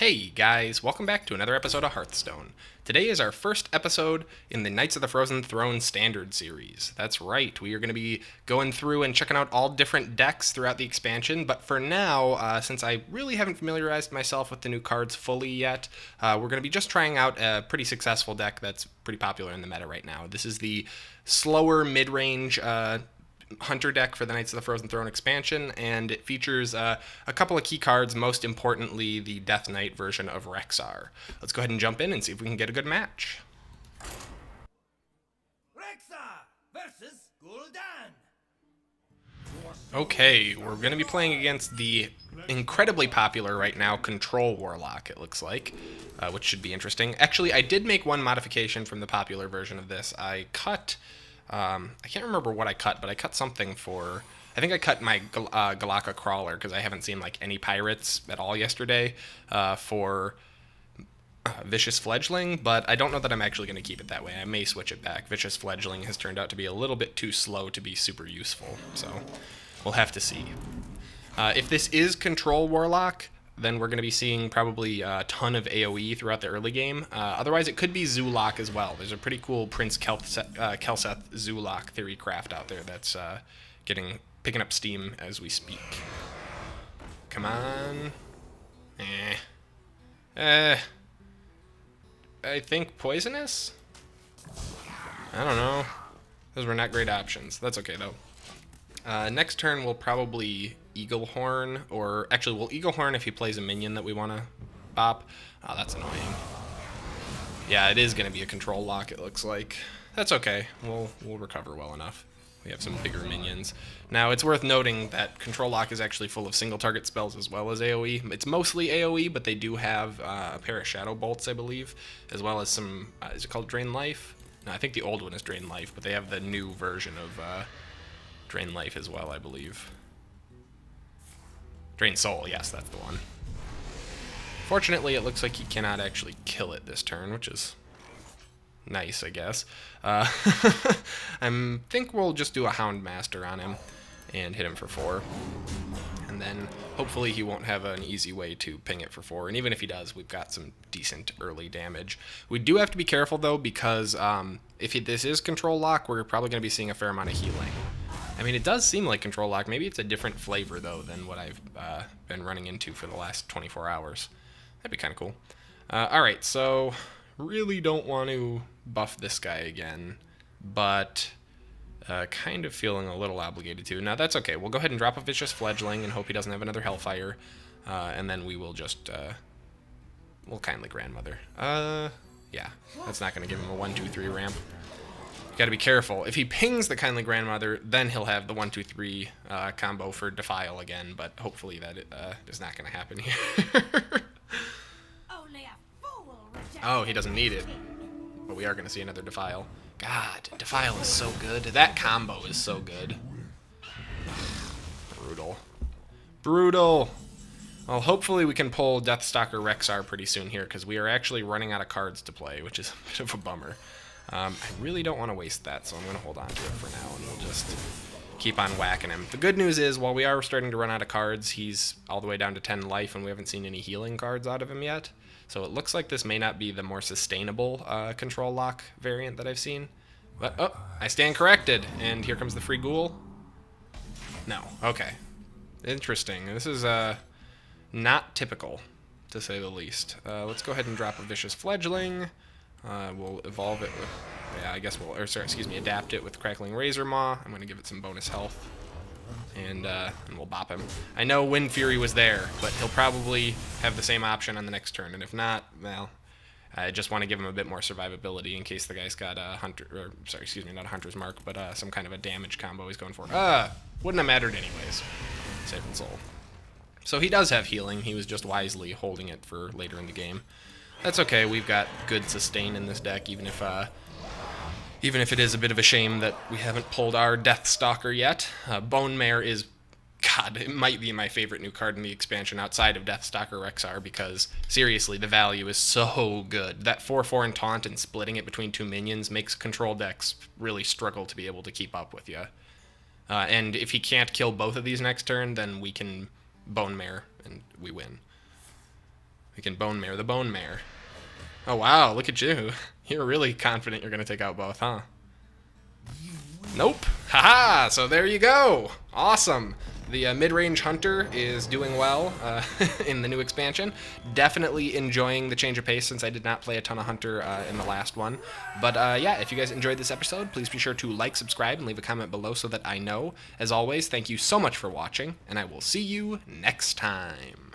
Hey guys, welcome back to another episode of Hearthstone. Today is our first episode in the Knights of the Frozen Throne Standard series. That's right, we are going to be going through and checking out all different decks throughout the expansion, but for now, since I really haven't familiarized myself with the new cards fully yet, we're going to be just trying out a pretty successful deck that's pretty popular in the meta right now. This is the slower mid-range Hunter deck for the Knights of the Frozen Throne expansion, and it features a couple of key cards, most importantly the Death Knight version of Rexxar. Let's go ahead and jump in and see if we can get a good match. Rexxar versus Gul'dan. Okay, we're going to be playing against the incredibly popular right now Control Warlock, it looks like, which should be interesting. Actually, I did make one modification from the popular version of this. I cut... I can't remember what I cut, but I cut something for... I think I cut my Galaka Crawler, because I haven't seen like any pirates at all yesterday, for Vicious Fledgling, but I don't know that I'm actually going to keep it that way. I may switch it back. Vicious Fledgling has turned out to be a little bit too slow to be super useful, so we'll have to see. If this is Control Warlock, then we're going to be seeing probably a ton of AoE throughout the early game. Otherwise, it could be Zulok as well. There's a pretty cool Prince Kelseth Zulok theory craft out there that's picking up steam as we speak. Come on. I think Poisonous? I don't know. Those were not great options. That's okay, though. Next turn, we'll probably Eagle Horn, or actually we'll Eagle Horn if he plays a minion that we want to bop. Oh, that's annoying. Yeah, it is going to be a control lock, it looks like. That's okay. We'll recover well enough. We have some bigger minions. Now, it's worth noting that Control Lock is actually full of single target spells as well as AoE. It's mostly AoE, but they do have a pair of Shadow Bolts, I believe, as well as some, is it called Drain Life? No, I think the old one is Drain Life, but they have the new version of Drain Life as well, I believe. Drain Soul, yes, that's the one. Fortunately, it looks like he cannot actually kill it this turn, which is nice, I guess. I think we'll just do a Houndmaster on him and hit him for 4. And then hopefully he won't have an easy way to ping it for 4. And even if he does, we've got some decent early damage. We do have to be careful, though, because if this is Control Lock, we're probably going to be seeing a fair amount of healing. I mean, it does seem like Control Lock. Maybe it's a different flavor, though, than what I've been running into for the last 24 hours. That'd be kind of cool. Alright, so really don't want to buff this guy again, but kind of feeling a little obligated to. Now, that's okay. We'll go ahead and drop a Vicious Fledgling and hope he doesn't have another Hellfire, and then we will just... we'll Kindly Grandmother. Yeah, that's not going to give him a 1-2-3 ramp. Gotta be careful. If he pings the Kindly Grandmother, then he'll have the 1-2-3 combo for Defile again, but hopefully that is not going to happen here. Oh, he doesn't need it. But we are going to see another Defile. God, Defile is so good. That combo is so good. Brutal. Brutal! Well, hopefully we can pull Deathstalker Rexxar pretty soon here, because we are actually running out of cards to play, which is a bit of a bummer. I really don't want to waste that, so I'm going to hold on to it for now, and we'll just keep on whacking him. The good news is, while we are starting to run out of cards, he's all the way down to 10 life, and we haven't seen any healing cards out of him yet. So it looks like this may not be the more sustainable Control Lock variant that I've seen. But, oh, I stand corrected, and here comes the free ghoul. No, okay. Interesting. This is not typical, to say the least. Let's go ahead and drop a Vicious Fledgling. We'll evolve it with, yeah, I guess we'll, or sorry, excuse me, adapt it with Crackling Razor Maw. I'm going to give it some bonus health, and we'll bop him. I know Wind Fury was there, but he'll probably have the same option on the next turn, and if not, well, I just want to give him a bit more survivability in case the guy's got a Hunter, or sorry, excuse me, not a Hunter's Mark, but some kind of a damage combo he's going for. Wouldn't have mattered anyways. Save and Soul. So he does have healing, he was just wisely holding it for later in the game. That's okay, we've got good sustain in this deck, even if it is a bit of a shame that we haven't pulled our Deathstalker yet. Bonemare is, God, it might be my favorite new card in the expansion outside of Deathstalker Rexxar, because, seriously, the value is so good. That 4/4 and Taunt and splitting it between 2 minions makes control decks really struggle to be able to keep up with you. And if he can't kill both of these next turn, then we can Bonemare, and we win. We can Bonemare the Bonemare. Oh, wow, look at you. You're really confident you're going to take out both, huh? Nope. Haha, so there you go. Awesome. The Midrange Hunter is doing well in the new expansion. Definitely enjoying the change of pace since I did not play a ton of Hunter in the last one. But yeah, if you guys enjoyed this episode, please be sure to like, subscribe, and leave a comment below so that I know. As always, thank you so much for watching, and I will see you next time.